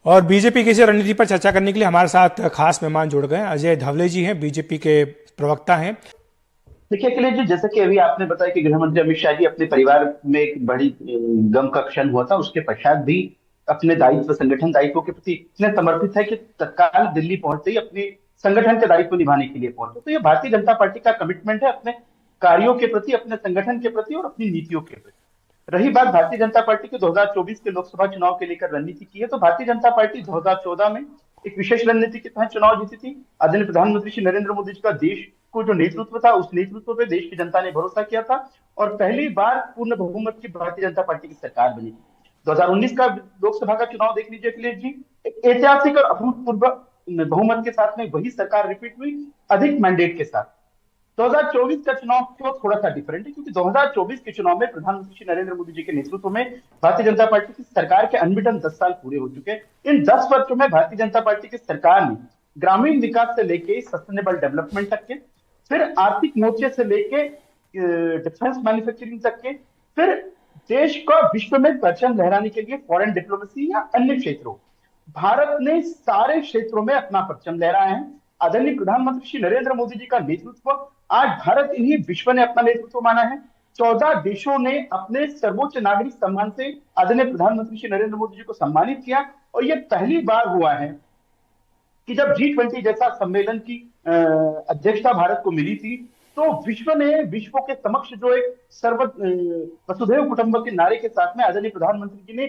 और बीजेपी की इस रणनीति पर चर्चा करने के लिए हमारे साथ खास मेहमान जुड़ गए हैं। अजय धवले जी हैं, बीजेपी के प्रवक्ता हैं। देखिए अखिलेश जी, जैसे कि अभी आपने बताया कि गृह मंत्री अमित शाह जी अपने परिवार में एक बड़ी गम का क्षण हुआ था, उसके पश्चात भी अपने दायित्व, संगठन दायित्व के प्रति इतने समर्पित है कि तत्काल दिल्ली पहुंचते ही अपने संगठन के दायित्व निभाने के लिए पहुंचे। तो ये भारतीय जनता पार्टी का कमिटमेंट है अपने कार्यों के प्रति, अपने संगठन के प्रति और अपनी नीतियों के प्रति। रही बात भारतीय जनता पार्टी के 2024 के लोकसभा चुनाव के लेकर रणनीति की है, तो भारतीय जनता पार्टी 2014 में एक विशेष रणनीति के तहत चुनाव जीती थी। आदरणीय प्रधानमंत्री श्री नरेंद्र मोदी जी का देश को जो नेतृत्व था, उस नेतृत्व पे देश की जनता ने भरोसा किया था और पहली बार पूर्ण बहुमत की भारतीय जनता पार्टी की सरकार बनी। 2019 का लोकसभा का चुनाव देख लीजिए अखिलेश जी, एक ऐतिहासिक और अभूतपूर्व बहुमत के साथ में वही सरकार रिपीट हुई, अधिक मैंडेट के साथ। 2024 का चुनाव क्यों थोड़ा सा डिफरेंट है, क्योंकि 2024 के चुनाव में प्रधानमंत्री श्री नरेंद्र मोदी जी के नेतृत्व में भारतीय जनता पार्टी की सरकार के अनबिटन 10 साल पूरे हो चुके हैं। इन 10 वर्षों में भारतीय जनता पार्टी की सरकार ने ग्रामीण विकास से लेके सस्टेनेबल डेवलपमेंट तक के, फिर आर्थिक मोर्चे से लेके डिफेंस मैन्युफैक्चरिंग तक के, फिर देश का विश्व में परचम लहराने के लिए फॉरेन डिप्लोमेसी या अन्य क्षेत्रों, भारत ने सारे क्षेत्रों में अपना परचम लहराया है। आदरणीय प्रधानमंत्री श्री नरेंद्र मोदी जी का नेतृत्व, आज भारत इन्हीं विश्व ने अपना नेतृत्व माना है। 14 देशों ने अपने सर्वोच्च नागरिक सम्मान से आदरणीय प्रधानमंत्री श्री नरेंद्र मोदी जी को सम्मानित किया और यह पहली बार हुआ है कि जब G20 जैसा सम्मेलन की अध्यक्षता भारत को मिली थी, तो विश्व के समक्ष जो एक सर्व वसुधैव कुटुंबकम के नारे के साथ में आदरणीय प्रधानमंत्री जी ने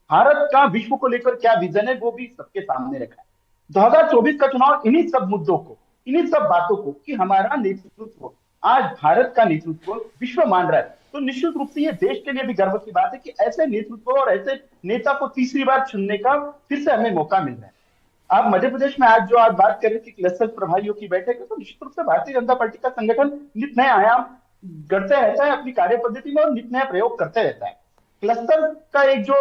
भारत का विश्व को लेकर क्या विजन है वो भी सबके सामने रखा है। 2024 का चुनाव इन्हीं सब मुद्दों को, इन्हीं सब बातों को कि हमारा नेतृत्व, आज भारत का नेतृत्व विश्व मान रहा है, तो निश्चित रूप से ये देश के लिए भी गर्व की बात है कि ऐसे नेतृत्व और ऐसे नेता को तीसरी बार चुनने का फिर से हमें मौका मिल रहा है। आप मध्य प्रदेश में आज जो आज बात कर रहे थे क्लस्टर प्रभारियों की बैठक है, तो निश्चित रूप से भारतीय जनता पार्टी का संगठन नित नए आयाम गढ़ते रहता है अपनी कार्य पद्धति में और नित नया प्रयोग करते रहता है। क्लस्टर का एक जो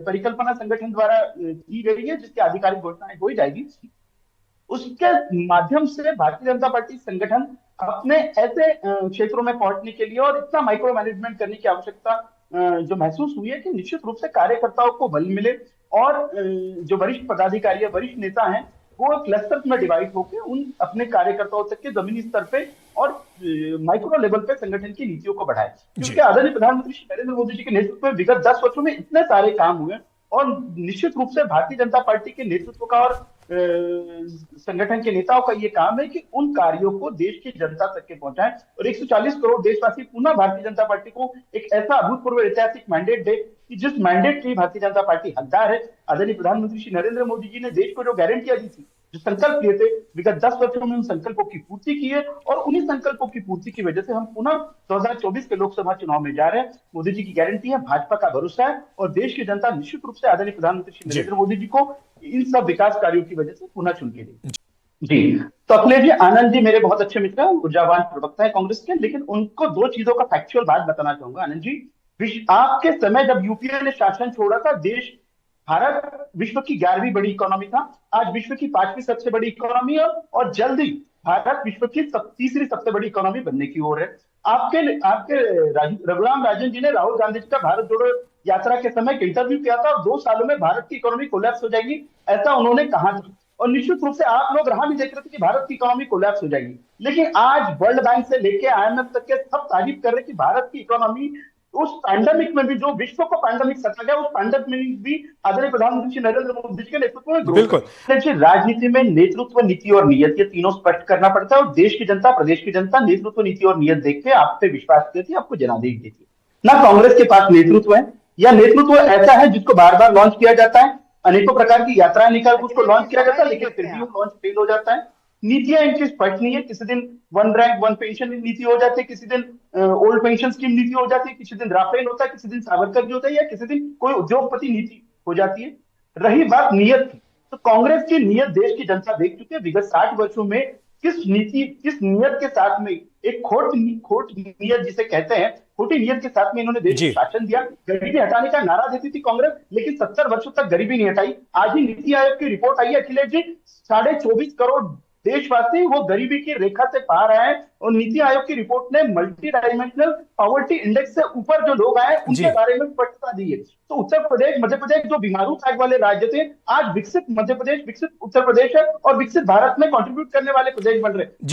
परिकल्पना संगठन द्वारा की गई है, जिसकी आधिकारिक घोषणा हो जाएगी, उसके माध्यम से भारतीय जनता पार्टी संगठन अपने ऐसे क्षेत्रों में पहुंचने के लिए और इतना माइक्रो मैनेजमेंट करने की आवश्यकता जो महसूस हुई है कि निश्चित रूप से कार्यकर्ताओं को बल मिले और जो वरिष्ठ पदाधिकारी, वरिष्ठ नेता हैं, वो क्लस्टर्स में डिवाइड होकर उन अपने कार्यकर्ताओं तक के जमीनी स्तर पे और माइक्रो लेवल पे संगठन की नीतियों को बढ़ाए। क्योंकि आदरणीय प्रधानमंत्री श्री नरेंद्र मोदी जी के नेतृत्व में विगत 10 वर्षों में इतने सारे काम हुए और निश्चित रूप से भारतीय जनता पार्टी के नेतृत्व का और संगठन के नेताओं का ये काम है कि उन कार्यों को देश की जनता तक के पहुंचाएं और 140 करोड़ देशवासी पुनः भारतीय जनता पार्टी को एक ऐसा अभूतपूर्व ऐतिहासिक मैंडेट दे कि जिस मैंडेट की भारतीय जनता पार्टी हकदार है। आदरणीय प्रधानमंत्री श्री नरेंद्र मोदी जी ने देश को जो गारंटियां दी थी, जो संकल्प लिए थे, विगत 10 वर्षों में उन संकल्पों की पूर्ति की है और उन्हीं संकल्पों की पूर्ति की वजह से हम पुनः 2024 के लोकसभा चुनाव में जा रहे हैं। मोदी जी की गारंटी है, भाजपा का भरोसा है और देश की जनता निश्चित रूप से आदरणीय प्रधानमंत्री श्री नरेंद्र मोदी जी को इन सब विकास कार्यों की वजह से पुनः चुन के देगी। जी, तो अखिलेश जी, आनंद जी मेरे बहुत अच्छे मित्र हैं, ऊर्जावान प्रवक्ता है कांग्रेस के, लेकिन उनको दो चीजों का फैक्चुअल बात बताना चाहूंगा। आनंद जी, आपके समय जब यूपीए ने शासन छोड़ा था, देश, भारत विश्व की 11वीं बड़ी इकोनॉमी था, आज विश्व की 5वीं सबसे बड़ी इकोनॉमी है और जल्दी भारत विश्व की तीसरी सबसे बड़ी इकोनॉमी बनने की ओर है। आपके आपके रघुराम राजन जी ने राहुल गांधी जी का भारत जोड़ो यात्रा के समय इंटरव्यू किया था और 2 सालों में भारत की इकोनॉमी कोलैप्स हो जाएगी, ऐसा उन्होंने कहा था। और निश्चित रूप से आप लोग राह भी देख रहे थे कि भारत की इकोनॉमी कोलैप्स हो जाएगी, लेकिन आज वर्ल्ड बैंक से लेके IMF तक के सब तारीफ कर रहे कि भारत की इकोनॉमी उस पैंडेमिक में भी, जो विश्व को पैंडेमिक सता गया, उस पैंडेमिक में भी आदरणीय प्रधानमंत्री श्री नरेंद्र मोदी जी के नेतृत्व में ग्रोथ। राजनीति में नेतृत्व, नीति और नियत, ये तीनों स्पष्ट करना पड़ता है और देश की जनता, प्रदेश की जनता नेतृत्व, नीति और नियत देख के आप पे विश्वास देती है, आपको जनादेश देती है। ना कांग्रेस के पास नेतृत्व है, या नेतृत्व ऐसा है जिसको बार बार लॉन्च किया जाता है, अनेकों प्रकार की यात्राएं निकाल उसको लॉन्च किया जाता है, लेकिन फिर भी वो लॉन्च फेल हो जाता है। नीतियां इनकी स्पष्ट नहीं है, किसी दिन वन रैंक वन पेंशन नीति हो जाती है, किसी दिन ओल्ड पेंशन स्कीम नीति हो जाती है, किसी दिन राफेल होता है, किसी दिन सावरकर जी होता है, या किसी दिन कोई उद्योगपति नीति हो जाती है। रही बात नियत की, तो कांग्रेस की नियत देश की जनता देख चुकी है। विगत 60 वर्षों में किस नीति, किस नियत के साथ में, एक खोट नियत जिसे कहते हैं, खोटी नियत के साथ में इन्होंने देश को शासन दिया। गरीबी हटाने का नारा देती थी कांग्रेस, लेकिन 70 वर्षों तक गरीबी नहीं हटाई। आज ही नीति आयोग की रिपोर्ट आई है अखिलेश जी, 24.5 करोड़ देशवासी वो गरीबी की रेखा से पार आए, और नीति आयोग की रिपोर्ट ने मल्टी डायमेंशनल पॉवर्टी इंडेक्स से ऊपर जो लोग आए जी। उनके बारे में स्पष्टता दी है। तो उत्तर प्रदेश, मध्य प्रदेश जो बीमारू भाग वाले राज्य थे, आज विकसित मध्य प्रदेश, विकसित उत्तर प्रदेश है, और विकसित भारत में कंट्रीब्यूट करने वाले प्रदेश बन रहे हैं।